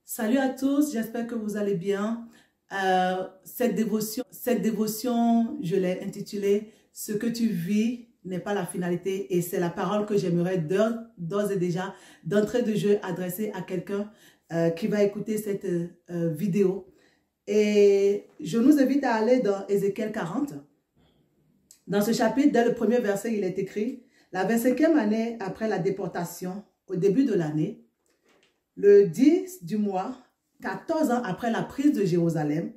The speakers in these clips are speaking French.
Salut à tous, j'espère que vous allez bien. Cette dévotion, je l'ai intitulée « Ce que tu vis n'est pas la finalité » et c'est la parole que j'aimerais d'ores et déjà, d'entrée de jeu, adresser à quelqu'un qui va écouter cette vidéo. Et je nous invite à aller dans Ézéchiel 40. Dans ce chapitre, dès le premier verset, il est écrit « La 25e année après la déportation, au début de l'année, le 10 du mois, 14 ans après la prise de Jérusalem,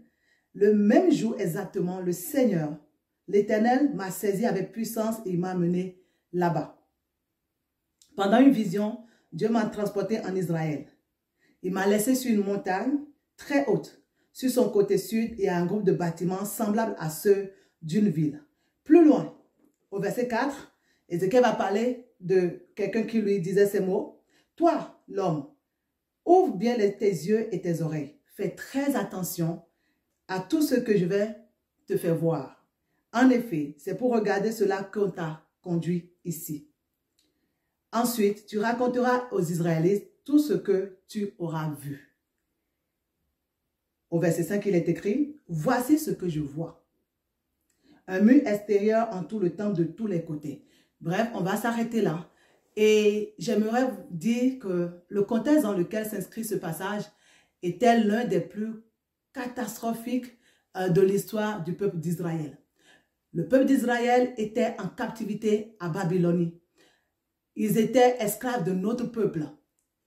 le même jour exactement, le Seigneur, l'Éternel, m'a saisi avec puissance et il m'a mené là-bas. Pendant une vision, Dieu m'a transporté en Israël. Il m'a laissé sur une montagne très haute. Sur son côté sud, il y a un groupe de bâtiments semblables à ceux d'une ville. Plus loin, au verset 4, Ézéchiel va parler de quelqu'un qui lui disait ces mots. « Toi, l'homme, ouvre bien tes yeux et tes oreilles. Fais très attention à tout ce que je vais te faire voir. En effet, c'est pour regarder cela qu'on t'a conduit ici. Ensuite, tu raconteras aux Israélites tout ce que tu auras vu. » Au verset 5, il est écrit, « Voici ce que je vois. Un mur extérieur entoure le temple de tous les côtés. » Bref, on va s'arrêter là. Et j'aimerais vous dire que le contexte dans lequel s'inscrit ce passage était l'un des plus catastrophiques de l'histoire du peuple d'Israël. Le peuple d'Israël était en captivité à Babylonie. Ils étaient esclaves de notre peuple.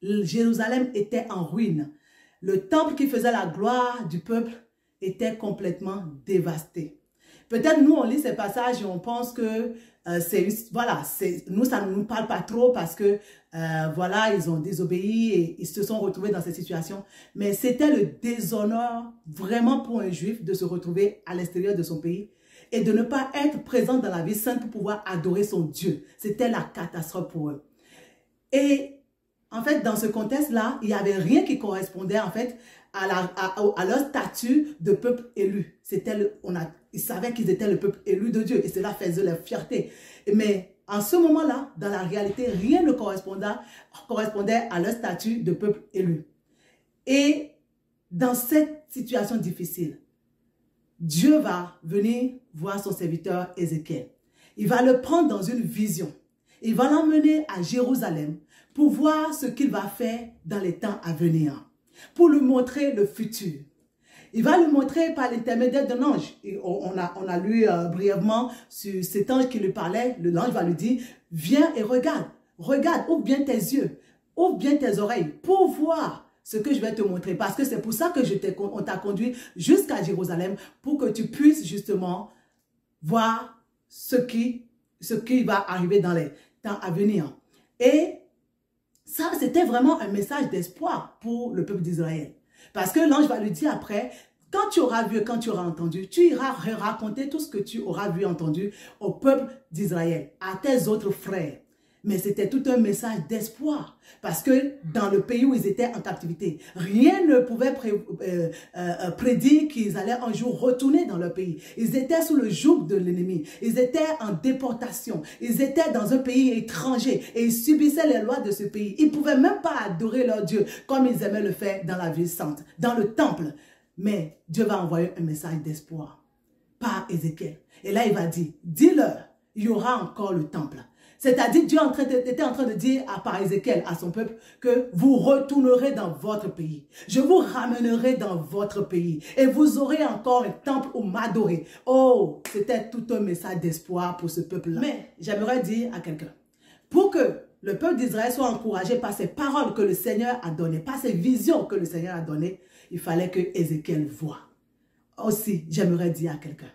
Jérusalem était en ruine. Le temple qui faisait la gloire du peuple était complètement dévasté. Peut-être nous, on lit ces passages et on pense que nous, ça ne nous parle pas trop parce que, voilà, ils ont désobéi et ils se sont retrouvés dans cette situation. Mais c'était le déshonneur vraiment pour un juif de se retrouver à l'extérieur de son pays et de ne pas être présent dans la vie sainte pour pouvoir adorer son Dieu. C'était la catastrophe pour eux. Et en fait, dans ce contexte-là, il n'y avait rien qui correspondait en fait à leur statut de peuple élu. Ils savaient qu'ils étaient le peuple élu de Dieu et cela faisait leur fierté. Mais en ce moment-là, dans la réalité, rien ne correspondait à leur statut de peuple élu. Et dans cette situation difficile, Dieu va venir voir son serviteur Ézéchiel. Il va le prendre dans une vision. Il va l'emmener à Jérusalem pour voir ce qu'il va faire dans les temps à venir, pour lui montrer le futur. Il va le montrer par l'intermédiaire d'un ange. On a lu brièvement sur cet ange qui lui parlait. L'ange va lui dire, viens et regarde. Regarde, ouvre bien tes yeux, ouvre bien tes oreilles pour voir ce que je vais te montrer. Parce que c'est pour ça que on t'a conduit jusqu'à Jérusalem pour que tu puisses justement voir ce qui va arriver dans les temps à venir. Et ça, c'était vraiment un message d'espoir pour le peuple d'Israël. Parce que l'ange va lui dire après, quand tu auras vu, quand tu auras entendu, tu iras raconter tout ce que tu auras vu et entendu au peuple d'Israël, à tes autres frères. Mais c'était tout un message d'espoir. Parce que dans le pays où ils étaient en captivité, rien ne pouvait prédire qu'ils allaient un jour retourner dans leur pays. Ils étaient sous le joug de l'ennemi. Ils étaient en déportation. Ils étaient dans un pays étranger et ils subissaient les lois de ce pays. Ils ne pouvaient même pas adorer leur Dieu comme ils aimaient le faire dans la ville sainte, dans le temple. Mais Dieu va envoyer un message d'espoir par Ézéchiel. Et là, il va dire, dis-leur, il y aura encore le temple. C'est-à-dire, Dieu était en train de dire par Ézéchiel à son peuple que vous retournerez dans votre pays. Je vous ramènerai dans votre pays et vous aurez encore un temple où m'adorer. Oh, c'était tout un message d'espoir pour ce peuple-là. Mais j'aimerais dire à quelqu'un, pour que le peuple d'Israël soit encouragé par ces paroles que le Seigneur a données, par ces visions que le Seigneur a données, il fallait que Ézéchiel voie. Aussi, j'aimerais dire à quelqu'un,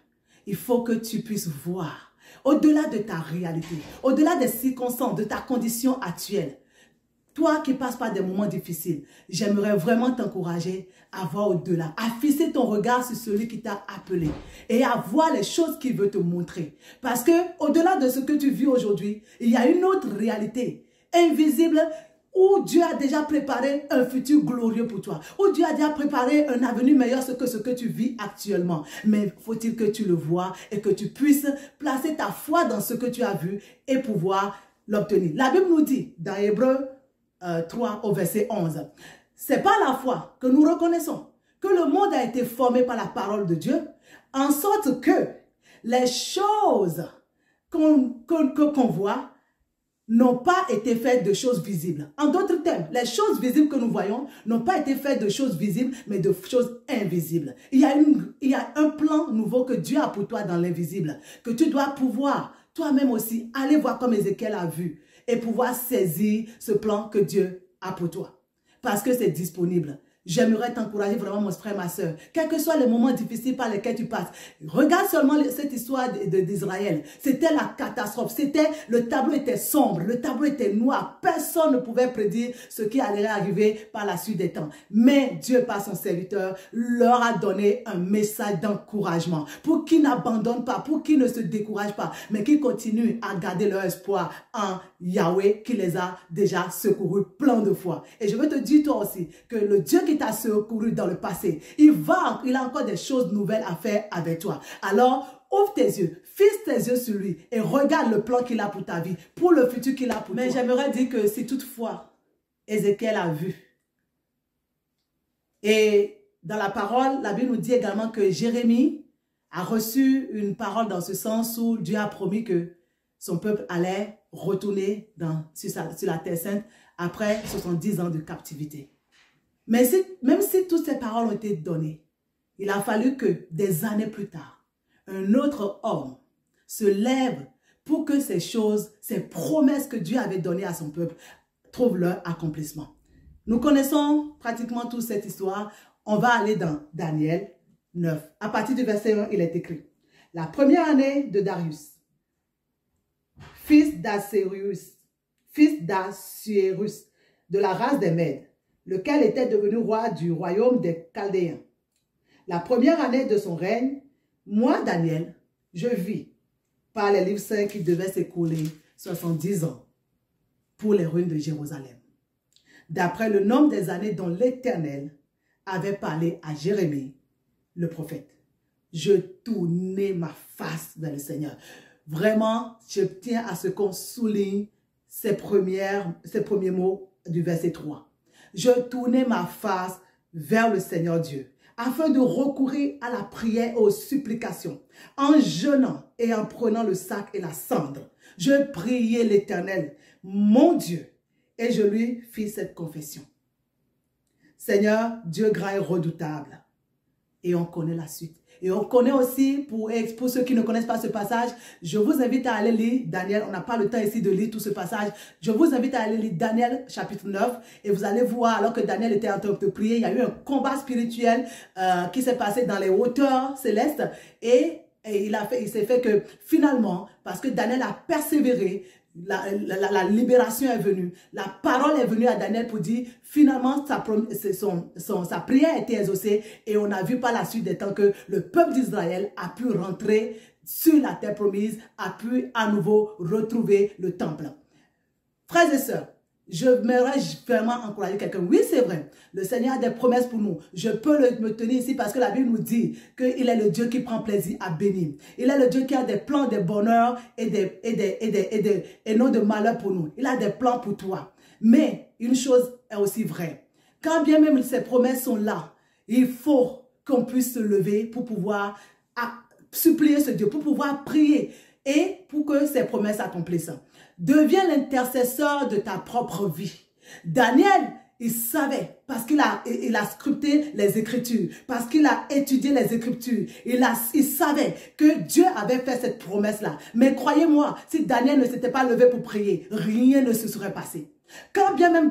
il faut que tu puisses voir au-delà de ta réalité, au-delà des circonstances, de ta condition actuelle. Toi qui passes par des moments difficiles, j'aimerais vraiment t'encourager à voir au-delà, à fixer ton regard sur celui qui t'a appelé et à voir les choses qu'il veut te montrer. Parce que au-delà de ce que tu vis aujourd'hui, il y a une autre réalité invisible où Dieu a déjà préparé un futur glorieux pour toi, où Dieu a déjà préparé un avenir meilleur que ce que tu vis actuellement. Mais faut-il que tu le vois et que tu puisses placer ta foi dans ce que tu as vu et pouvoir l'obtenir. La Bible nous dit dans Hébreux 3 au verset 11, c'est par la foi que nous reconnaissons que le monde a été formé par la parole de Dieu, en sorte que les choses qu'on voit n'ont pas été faites de choses visibles. En d'autres termes, les choses visibles que nous voyons n'ont pas été faites de choses visibles, mais de choses invisibles. Il y a un plan nouveau que Dieu a pour toi dans l'invisible, que tu dois pouvoir toi-même aussi aller voir comme Ézéchiel a vu et pouvoir saisir ce plan que Dieu a pour toi. Parce que c'est disponible. J'aimerais t'encourager vraiment, mon frère, ma soeur. Quels que soient les moments difficiles par lesquels tu passes, regarde seulement cette histoire d'Israël. C'était la catastrophe. Le tableau était sombre, le tableau était noir. Personne ne pouvait prédire ce qui allait arriver par la suite des temps. Mais Dieu, par son serviteur, leur a donné un message d'encouragement pour qu'ils n'abandonnent pas, pour qu'ils ne se découragent pas, mais qu'ils continuent à garder leur espoir en Yahweh qui les a déjà secourus plein de fois. Et je veux te dire toi aussi que le Dieu qui t'a secouru dans le passé, il a encore des choses nouvelles à faire avec toi. Alors, ouvre tes yeux, fixe tes yeux sur lui et regarde le plan qu'il a pour ta vie, pour le futur qu'il a pour toi. Mais j'aimerais dire que si toutefois Ézéchiel a vu, et dans la parole, la Bible nous dit également que Jérémie a reçu une parole dans ce sens où Dieu a promis que son peuple allait retourner sur la terre sainte après 70 ans de captivité. Mais même si toutes ces paroles ont été données, il a fallu que des années plus tard, un autre homme se lève pour que ces choses, ces promesses que Dieu avait données à son peuple trouvent leur accomplissement. Nous connaissons pratiquement toute cette histoire. On va aller dans Daniel 9. À partir du verset 1, il est écrit: la première année de Darius, fils d'Assuérus, de la race des Mèdes, lequel était devenu roi du royaume des Chaldéens. La première année de son règne, moi, Daniel, je vis par les livres saints qu'il devait s'écouler 70 ans pour les ruines de Jérusalem, d'après le nombre des années dont l'Éternel avait parlé à Jérémie, le prophète. Je tournai ma face vers le Seigneur. Vraiment, je tiens à ce qu'on souligne ces premiers mots du verset 3. Je tournai ma face vers le Seigneur Dieu, afin de recourir à la prière et aux supplications, en jeûnant et en prenant le sac et la cendre. Je priai l'Éternel, mon Dieu, et je lui fis cette confession. Seigneur, Dieu grand et redoutable. Et on connaît la suite. Et on connaît aussi, pour ceux qui ne connaissent pas ce passage, je vous invite à aller lire Daniel. On n'a pas le temps ici de lire tout ce passage. Je vous invite à aller lire Daniel chapitre 9. Et vous allez voir, alors que Daniel était en train de prier, il y a eu un combat spirituel qui s'est passé dans les hauteurs célestes. Et il s'est fait que finalement, parce que Daniel a persévéré, la libération est venue. La parole est venue à Daniel pour dire, finalement, sa prière a été exaucée et on a vu par la suite des temps que le peuple d'Israël a pu rentrer sur la terre promise, a pu à nouveau retrouver le temple. Frères et sœurs, je m'aimerais vraiment encourager quelqu'un. Oui, c'est vrai. Le Seigneur a des promesses pour nous. Je peux me tenir ici parce que la Bible nous dit qu'il est le Dieu qui prend plaisir à bénir. Il est le Dieu qui a des plans de bonheur et non de malheur pour nous. Il a des plans pour toi. Mais une chose est aussi vraie. Quand bien même ces promesses sont là, il faut qu'on puisse se lever pour pouvoir supplier ce Dieu, pour pouvoir prier et pour que ces promesses accomplissent. Deviens l'intercesseur de ta propre vie. Daniel, il savait, parce qu'il a scripté les Écritures, parce qu'il a étudié les Écritures, il savait que Dieu avait fait cette promesse-là. Mais croyez-moi, si Daniel ne s'était pas levé pour prier, rien ne se serait passé. Quand bien même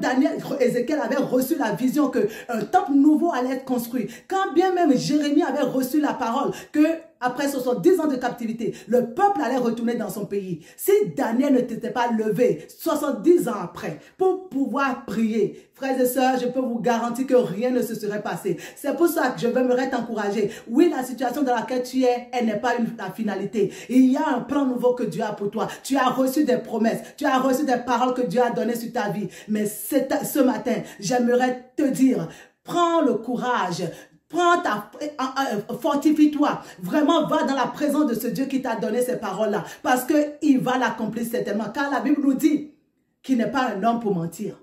Ézéchiel avait reçu la vision qu'un temple nouveau allait être construit, quand bien même Jérémie avait reçu la parole que après 70 ans de captivité, le peuple allait retourner dans son pays. Si Daniel ne s'était pas levé 70 ans après pour pouvoir prier, frères et sœurs, je peux vous garantir que rien ne se serait passé. C'est pour ça que je voudrais t'encourager. Oui, la situation dans laquelle tu es, elle n'est pas la finalité. Il y a un plan nouveau que Dieu a pour toi. Tu as reçu des promesses, tu as reçu des paroles que Dieu a données sur ta vie. Mais ce matin, j'aimerais te dire, prends le courage. Fortifie-toi. Vraiment, va dans la présence de ce Dieu qui t'a donné ces paroles-là. Parce qu'il va l'accomplir certainement. Car la Bible nous dit qu'il n'est pas un homme pour mentir.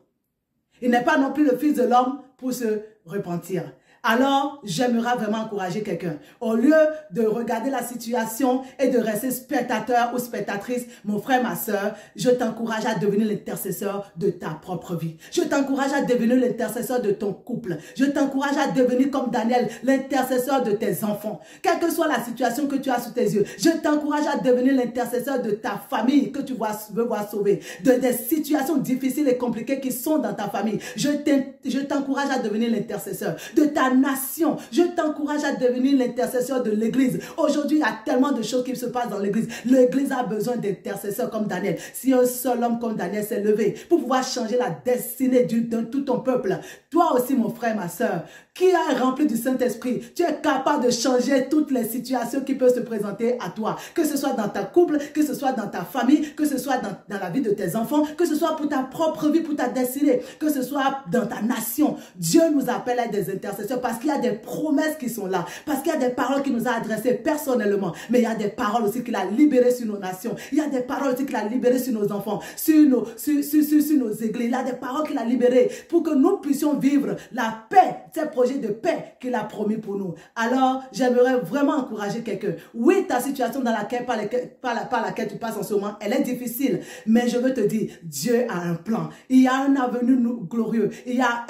Il n'est pas non plus le fils de l'homme pour se repentir. Alors, j'aimerais vraiment encourager quelqu'un. Au lieu de regarder la situation et de rester spectateur ou spectatrice, mon frère, ma soeur, je t'encourage à devenir l'intercesseur de ta propre vie. Je t'encourage à devenir l'intercesseur de ton couple. Je t'encourage à devenir comme Daniel, l'intercesseur de tes enfants. Quelle que soit la situation que tu as sous tes yeux, je t'encourage à devenir l'intercesseur de ta famille que tu veux voir sauver. Des situations difficiles et compliquées qui sont dans ta famille. Je t'encourage à devenir l'intercesseur de ta nation. Je t'encourage à devenir l'intercesseur de l'église. Aujourd'hui, il y a tellement de choses qui se passent dans l'église. L'église a besoin d'intercesseurs comme Daniel. Si un seul homme comme Daniel s'est levé pour pouvoir changer la destinée de tout ton peuple, toi aussi, mon frère, ma soeur, qui est rempli du Saint-Esprit, tu es capable de changer toutes les situations qui peuvent se présenter à toi. Que ce soit dans ta couple, que ce soit dans ta famille, que ce soit dans la vie de tes enfants, que ce soit pour ta propre vie, pour ta destinée, que ce soit dans ta nation. Dieu nous appelle à être des intercesseurs parce qu'il y a des promesses qui sont là, parce qu'il y a des paroles qu'il nous a adressées personnellement, mais il y a des paroles aussi qu'il a libérées sur nos nations. Il y a des paroles aussi qu'il a libérées sur nos enfants, sur nos églises. Il y a des paroles qu'il a libérées pour que nous puissions vivre la paix, ces projets de paix qu'il a promis pour nous. Alors, j'aimerais vraiment encourager quelqu'un. Oui, ta situation par laquelle tu passes en ce moment, elle est difficile, mais je veux te dire, Dieu a un plan. Il y a un avenir glorieux. Il y a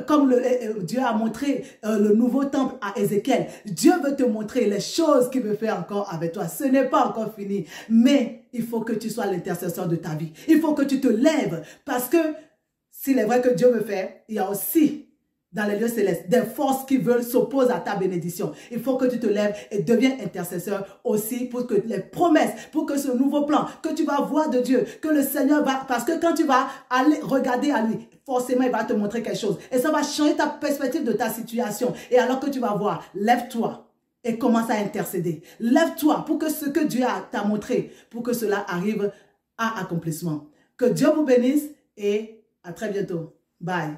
comme Dieu a montré le nouveau temple à Ézéchiel. Dieu veut te montrer les choses qu'il veut faire encore avec toi. Ce n'est pas encore fini, mais il faut que tu sois l'intercesseur de ta vie. Il faut que tu te lèves parce que s'il est vrai que Dieu veut faire, il y a aussi dans les lieux célestes des forces qui veulent s'opposer à ta bénédiction. Il faut que tu te lèves et deviens intercesseur aussi pour que les promesses, pour que ce nouveau plan que tu vas voir de Dieu, que le Seigneur va, parce que quand tu vas aller regarder à lui, forcément il va te montrer quelque chose et ça va changer ta perspective de ta situation. Et alors que tu vas voir, lève-toi et commence à intercéder. Lève-toi pour que ce que Dieu t'a montré, pour que cela arrive à accomplissement. Que Dieu vous bénisse et à très bientôt. Bye.